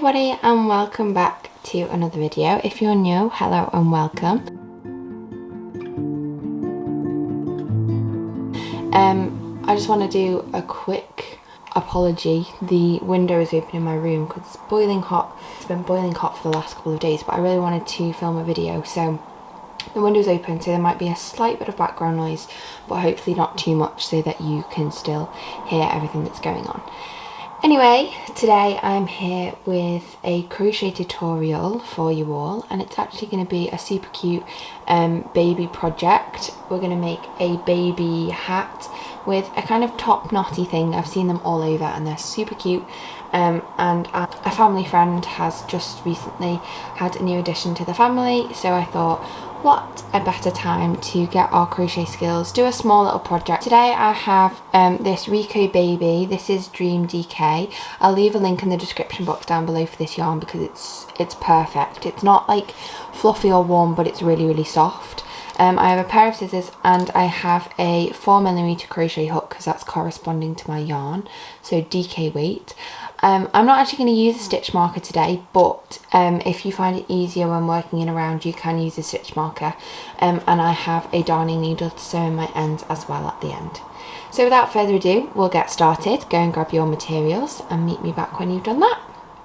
everybody and welcome back to another video. If you're new, hello and welcome. I just want to do a quick apology. The window is open in my room because it's boiling hot. It's been boiling hot for the last couple of days, but I really wanted to film a video, so the window's open, so there might be a slight bit of background noise, but hopefully not too much so that you can still hear everything that's going on. Anyway, today I'm here with a crochet tutorial for you all, and it's actually going to be a super cute baby project. We're going to make a baby hat with a kind of top knotty thing. I've seen them all over and they're super cute, and a family friend has just recently had a new addition to the family, so I thought, what a better time to get our crochet skills, do a small little project. Today I have this Rico baby. This is Dream DK. I'll leave a link in the description box down below for this yarn because it's perfect. It's not like fluffy or warm, but it's really soft. I have a pair of scissors and I have a 4mm crochet hook because that's corresponding to my yarn, so DK weight. I'm not actually going to use a stitch marker today, but if you find it easier when working in a round, you can use a stitch marker. And I have a darning needle to sew in my ends as well at the end. So without further ado, we'll get started. Go and grab your materials and meet me back when you've done that.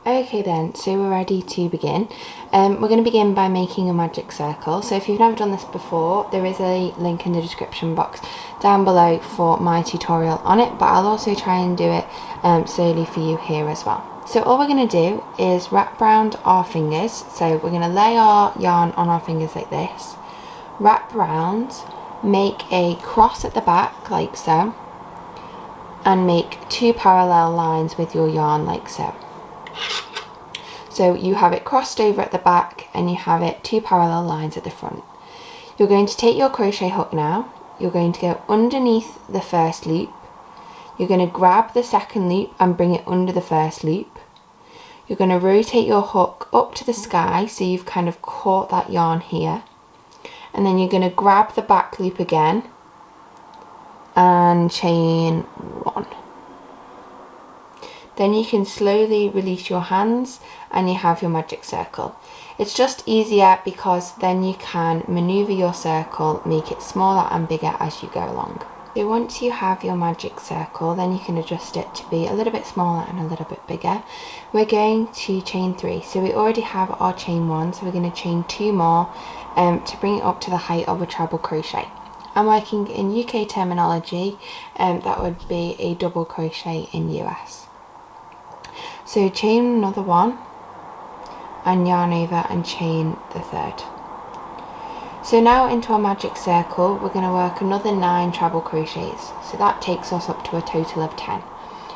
Okay then, so we're ready to begin. We're going to begin by making a magic circle. So if you've never done this before, there is a link in the description box down below for my tutorial on it, but I'll also try and do it slowly for you here as well. So all we're going to do is wrap round our fingers. So we're going to lay our yarn on our fingers like this, wrap round, make a cross at the back like so, and make 2 parallel lines with your yarn like so. So you have it crossed over at the back and you have it 2 parallel lines at the front. You're going to take your crochet hook now, you're going to go underneath the first loop, you're going to grab the second loop and bring it under the first loop. You're going to rotate your hook up to the sky so you've kind of caught that yarn here, and then you're going to grab the back loop again and chain 1. Then you can slowly release your hands and you have your magic circle. It's just easier because then you can maneuver your circle, make it smaller and bigger as you go along. So once you have your magic circle, then you can adjust it to be a little bit smaller and a little bit bigger. We're going to chain 3. So we already have our chain 1, so we're going to chain 2 more to bring it up to the height of a treble crochet. I'm working in UK terminology, that would be a double crochet in US. So chain another 1 and yarn over and chain the 3rd. So now into our magic circle we're going to work another 9 treble crochets, so that takes us up to a total of 10.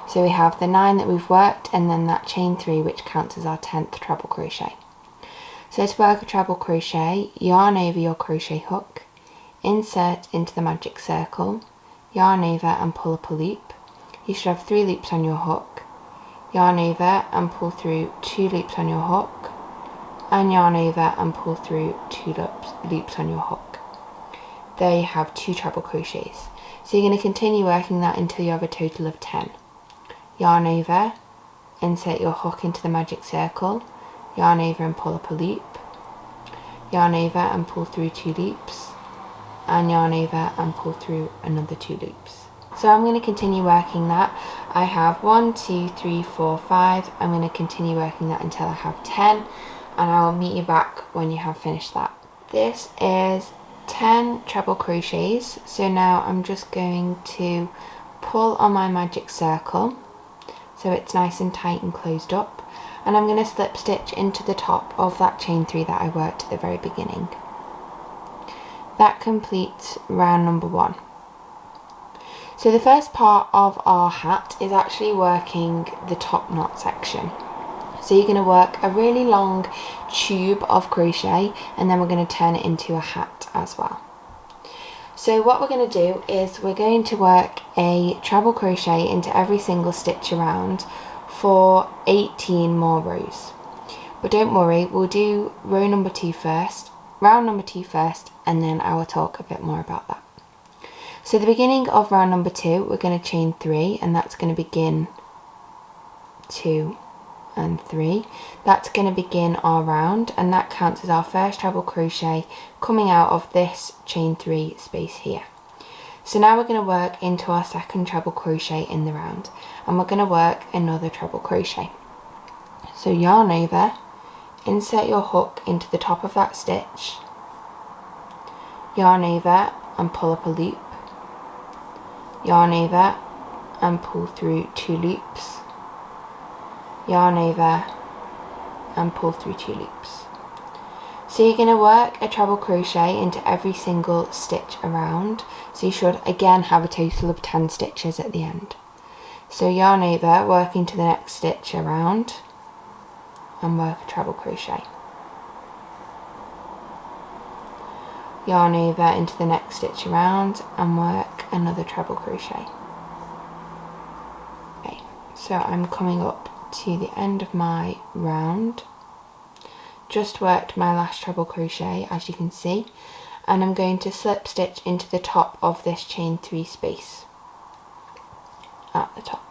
So we have the 9 that we've worked and then that chain 3 which counts as our 10th treble crochet. So to work a treble crochet, yarn over your crochet hook, insert into the magic circle, yarn over and pull up a loop. You should have 3 loops on your hook, yarn over and pull through 2 loops on your hook, and yarn over and pull through 2 loops on your hook. There you have 2 treble crochets. So you're going to continue working that until you have a total of 10. Yarn over, insert your hook into the magic circle, yarn over and pull up a loop, yarn over and pull through 2 loops, and yarn over and pull through another 2 loops. So I'm going to continue working that. I have 1, 2, 3, 4, 5. I'm going to continue working that until I have 10, and I will meet you back when you have finished that. This is 10 treble crochets. So now I'm just going to pull on my magic circle so it's nice and tight and closed up, and I'm going to slip stitch into the top of that chain 3 that I worked at the very beginning. That completes round number 1. So the first part of our hat is actually working the top knot section. So you're going to work a really long tube of crochet and then we're going to turn it into a hat as well. So what we're going to do is we're going to work a treble crochet into every single stitch around for 18 more rows. But don't worry, we'll do round number 2 first, and then I will talk a bit more about that. So the beginning of round number 2, we're going to chain 3, and that's going to begin 2 and 3. That's going to begin our round, and that counts as our first treble crochet coming out of this chain 3 space here. So now we're going to work into our second treble crochet in the round, and we're going to work another treble crochet. So yarn over, insert your hook into the top of that stitch, yarn over and pull up a loop, yarn over and pull through 2 loops, yarn over and pull through 2 loops. So you're going to work a treble crochet into every single stitch around, so you should again have a total of 10 stitches at the end. So yarn over, work into the next stitch around and work a treble crochet. Yarn over into the next stitch around and work another treble crochet. Okay, so I'm coming up to the end of my round. Just worked my last treble crochet, as you can see, and I'm going to slip stitch into the top of this chain 3 space at the top.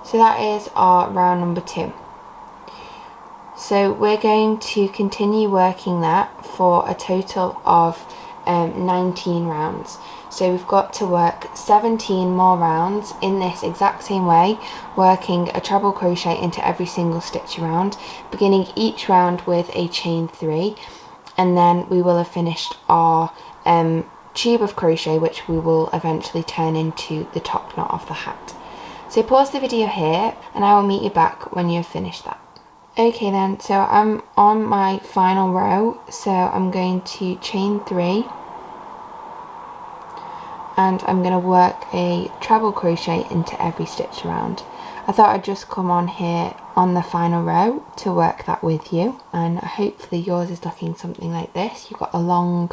So that is our round number 2. So we're going to continue working that for a total of 19 rounds. So we've got to work 17 more rounds in this exact same way, working a treble crochet into every single stitch around, beginning each round with a chain 3, and then we will have finished our tube of crochet, which we will eventually turn into the top knot of the hat. So pause the video here and I will meet you back when you've finished that. Okay then, so I'm on my final row, so I'm going to chain 3 and I'm going to work a treble crochet into every stitch around. I thought I'd just come on here on the final row to work that with you, and hopefully yours is looking something like this. You've got a long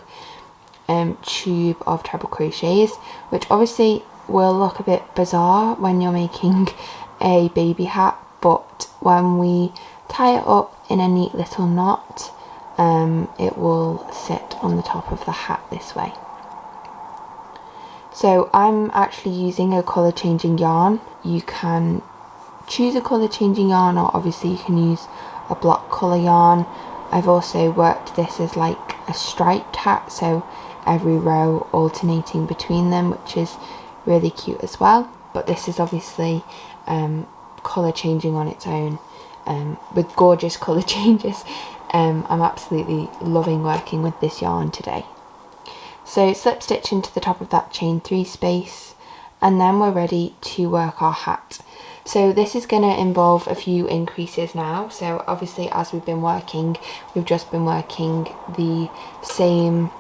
tube of treble crochets, which obviously will look a bit bizarre when you're making a baby hat, but when we tie it up in a neat little knot, it will sit on the top of the hat this way. So I'm actually using a colour changing yarn. You can choose a colour changing yarn, or obviously you can use a block colour yarn. I've also worked this as like a striped hat, so every row alternating between them, which is really cute as well. But this is obviously colour changing on its own, with gorgeous colour changes. I'm absolutely loving working with this yarn today. So slip stitch into the top of that chain 3 space, and then we're ready to work our hat. So this is going to involve a few increases now. So obviously, as we've been working, we've just been working the same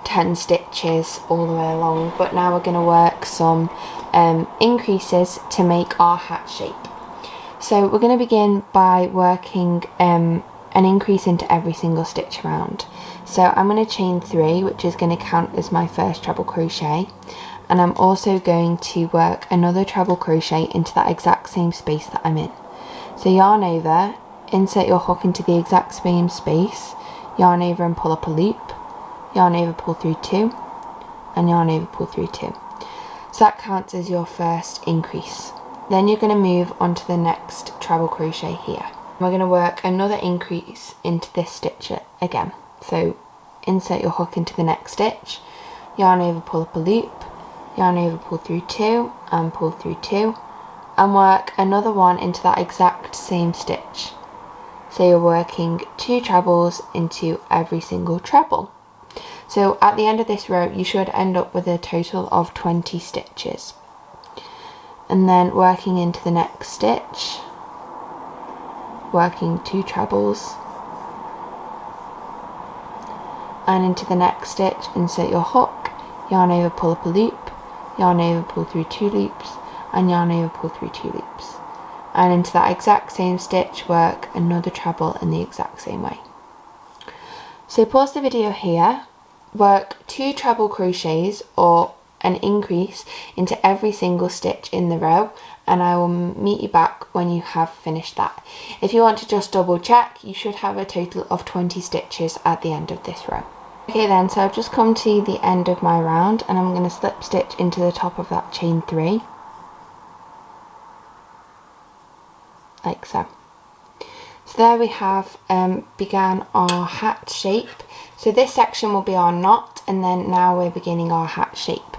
10 stitches all the way along, but now we're going to work some increases to make our hat shape. So we're going to begin by working an increase into every single stitch around. So I'm going to chain 3, which is going to count as my first treble crochet, and I'm also going to work another treble crochet into that exact same space that I'm in. So yarn over, insert your hook into the exact same space, yarn over and pull up a loop, yarn over, pull through 2, and yarn over, pull through 2. So that counts as your first increase. Then you're going to move on to the next treble crochet here. We're going to work another increase into this stitch again. So insert your hook into the next stitch, yarn over, pull up a loop, yarn over, pull through 2, and pull through 2, and work another one into that exact same stitch. So you're working 2 trebles into every single treble. So at the end of this row, you should end up with a total of 20 stitches. And then working into the next stitch, working 2 trebles, and into the next stitch, insert your hook, yarn over, pull up a loop, yarn over, pull through 2 loops, and yarn over, pull through 2 loops. And into that exact same stitch, work another treble in the exact same way. So pause the video here, work 2 treble crochets or an increase into every single stitch in the row, and I will meet you back when you have finished that. If you want to just double check, you should have a total of 20 stitches at the end of this row. Okay then, so I've just come to the end of my round, and I'm going to slip stitch into the top of that chain 3, like so. So there we have began our hat shape. So this section will be our knot, and then now we're beginning our hat shape.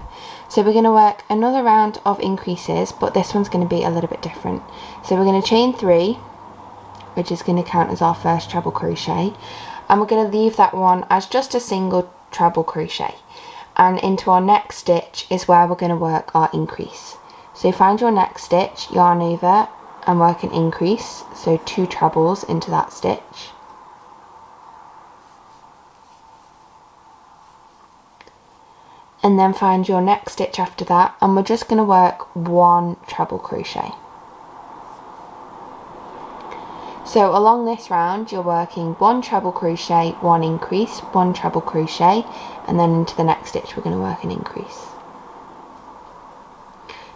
So we're going to work another round of increases, but this one's going to be a little bit different. So we're going to chain 3, which is going to count as our first treble crochet, and we're going to leave that one as just a single treble crochet, and into our next stitch is where we're going to work our increase. So find your next stitch, yarn over and work an increase, so 2 trebles into that stitch, and then find your next stitch after that, and we're just going to work 1 treble crochet. So along this round you're working 1 treble crochet, 1 increase, 1 treble crochet, and then into the next stitch we're going to work an increase.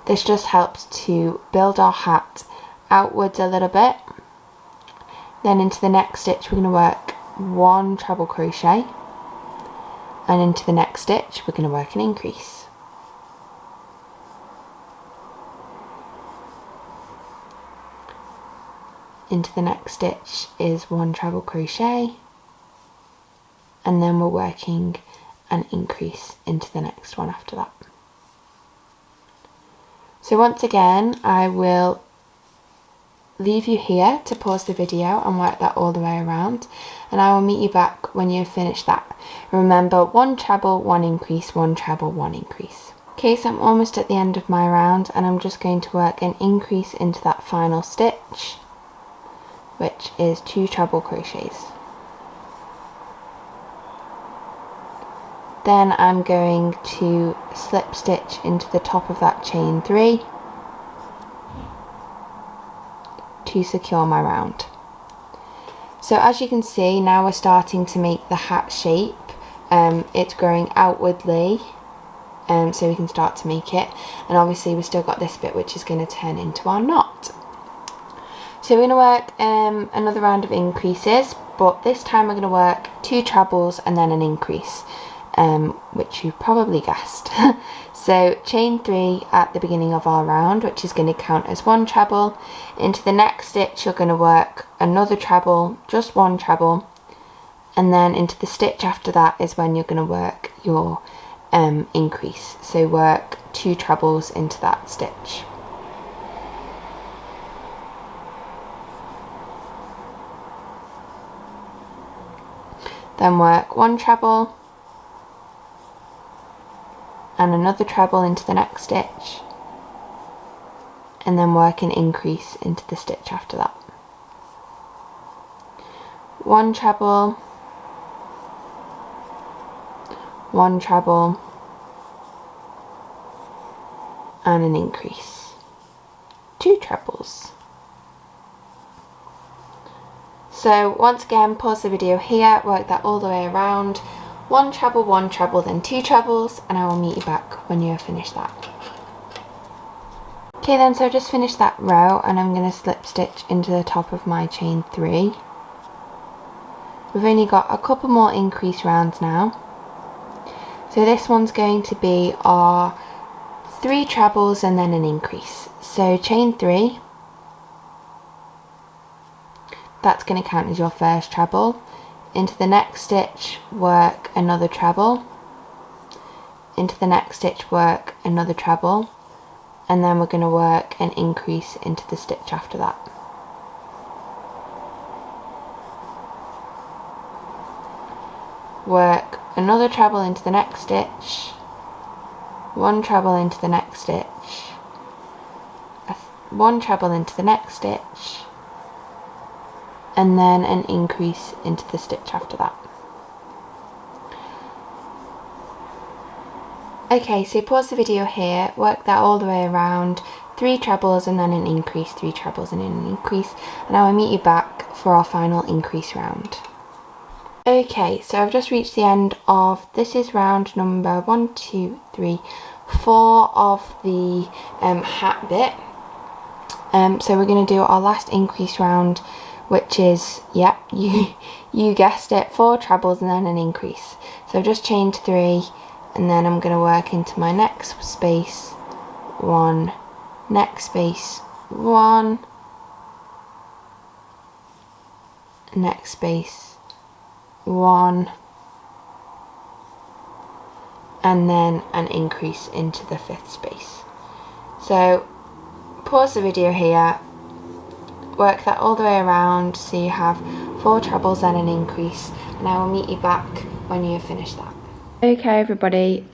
This just helps to build our hat outwards a little bit. Then into the next stitch we're going to work 1 treble crochet, and into the next stitch we're going to work an increase. Into the next stitch is 1 treble crochet, and then we're working an increase into the next one after that. So once again I will leave you here to pause the video and work that all the way around, and I will meet you back when you've finished that. Remember, 1 treble, 1 increase, 1 treble, 1 increase. Okay, so I'm almost at the end of my round, and I'm just going to work an increase into that final stitch, which is 2 treble crochets. Then I'm going to slip stitch into the top of that chain 3 to secure my round. So as you can see, now we're starting to make the hat shape. It's growing outwardly, so we can start to make it, and obviously we've still got this bit which is going to turn into our knot. So we're going to work another round of increases, but this time we're going to work 2 trebles and then an increase, which you probably guessed. So chain 3 at the beginning of our round, which is going to count as 1 treble. Into the next stitch you're going to work another treble, just 1 treble, and then into the stitch after that is when you're going to work your increase. So work 2 trebles into that stitch. Then work 1 treble and another treble into the next stitch, and then work an increase into the stitch after that. 1 treble, 1 treble, and an increase. 2 trebles. So once again, pause the video here, work that all the way around. 1 treble, then 2 trebles, and I will meet you back when you have finished that. Okay then, so I just finished that row, and I'm going to slip stitch into the top of my chain 3. We've only got a couple more increase rounds now. So this one's going to be our 3 trebles and then an increase. So chain 3, that's going to count as your first treble. Into the next stitch work another treble, into the next stitch work another treble, and then we're going to work an increase into the stitch after that. Work another treble into the next stitch, 1 treble into the next stitch, 1 treble into the next stitch, and then an increase into the stitch after that. Okay, so pause the video here, work that all the way around, 3 trebles and then an increase, 3 trebles and then an increase, and I will meet you back for our final increase round. Okay, so I've just reached the end of, this is round number 1, 2, 3, 4 of the hat bit. So we're going to do our last increase round, which is, yep, you guessed it, 4 trebles and then an increase. So I've just chained 3, and then I'm going to work into my next space 1, next space 1, next space 1, and then an increase into the 5th space. So pause the video here, work that all the way around so you have 4 trebles and an increase, and I will meet you back when you have finished that. Okay everybody,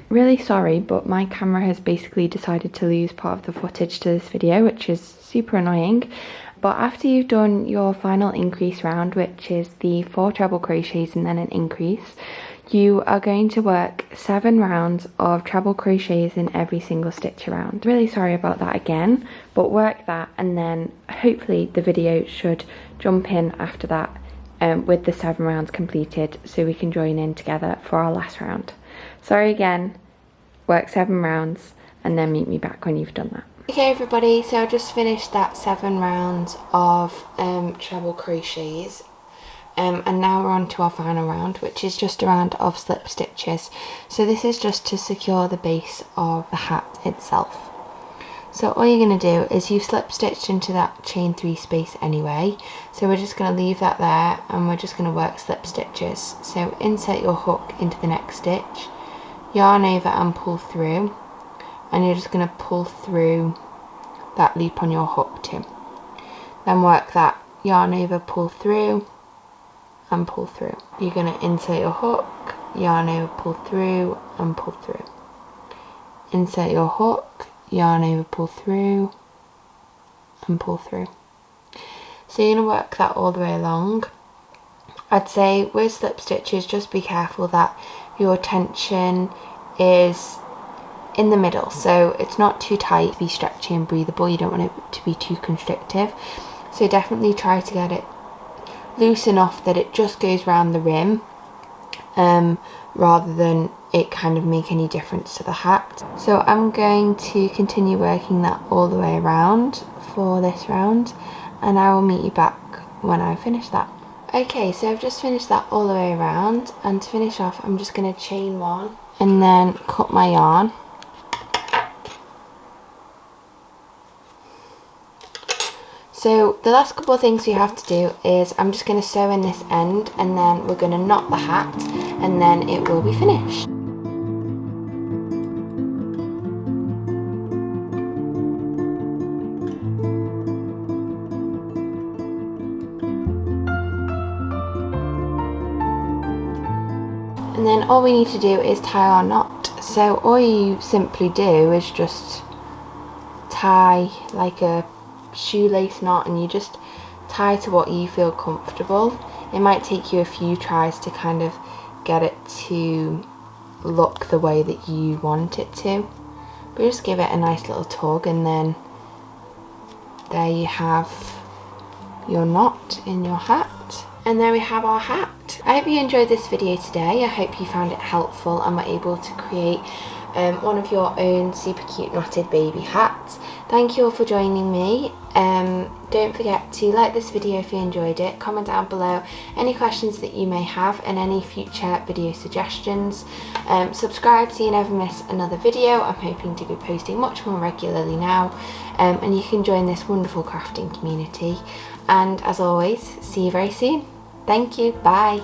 really sorry, but my camera has basically decided to lose part of the footage to this video, which is super annoying. But after you've done your final increase round, which is the 4 treble crochets and then an increase, you are going to work 7 rounds of treble crochets in every single stitch around. Really sorry about that again, but work that, and then hopefully the video should jump in after that with the 7 rounds completed, so we can join in together for our last round. Sorry again, work 7 rounds and then meet me back when you've done that. Okay everybody, so I just finished that 7 rounds of treble crochets, and now we're on to our final round, which is just a round of slip stitches. So this is just to secure the base of the hat itself. So all you're going to do is you've slip stitched into that chain 3 space anyway, so we're just going to leave that there and we're just going to work slip stitches. So insert your hook into the next stitch, yarn over and pull through, and you're just going to pull through that loop on your hook too. Then work that yarn over, pull through and pull through. You're going to insert your hook, yarn over, pull through and pull through. Insert your hook, yarn over, pull through and pull through. So you're going to work that all the way along. I'd say with slip stitches, just be careful that your tension is in the middle, so it's not too tight, be stretchy and breathable. You don't want it to be too constrictive, so definitely try to get it loose enough that it just goes round the rim, rather than it kind of make any difference to the hat. So I'm going to continue working that all the way around for this round, and I will meet you back when I finish that. Okay, so I've just finished that all the way around, and to finish off I'm just going to chain 1 and then cut my yarn. So the last couple of things we have to do is I'm just going to sew in this end, and then we're going to knot the hat, and then it will be finished. And then all we need to do is tie our knot. So all you simply do is just tie like a shoelace knot, and you just tie to what you feel comfortable. It might take you a few tries to kind of get it to look the way that you want it to, but just give it a nice little tug, and then there you have your knot in your hat. And there we have our hat. I hope you enjoyed this video today. I hope you found it helpful and were able to create one of your own super cute knotted baby hats. Thank you all for joining me. Don't forget to like this video if you enjoyed it, comment down below any questions that you may have and any future video suggestions. Subscribe so you never miss another video. I'm hoping to be posting much more regularly now, and you can join this wonderful crafting community. And as always, see you very soon. Thank you, bye.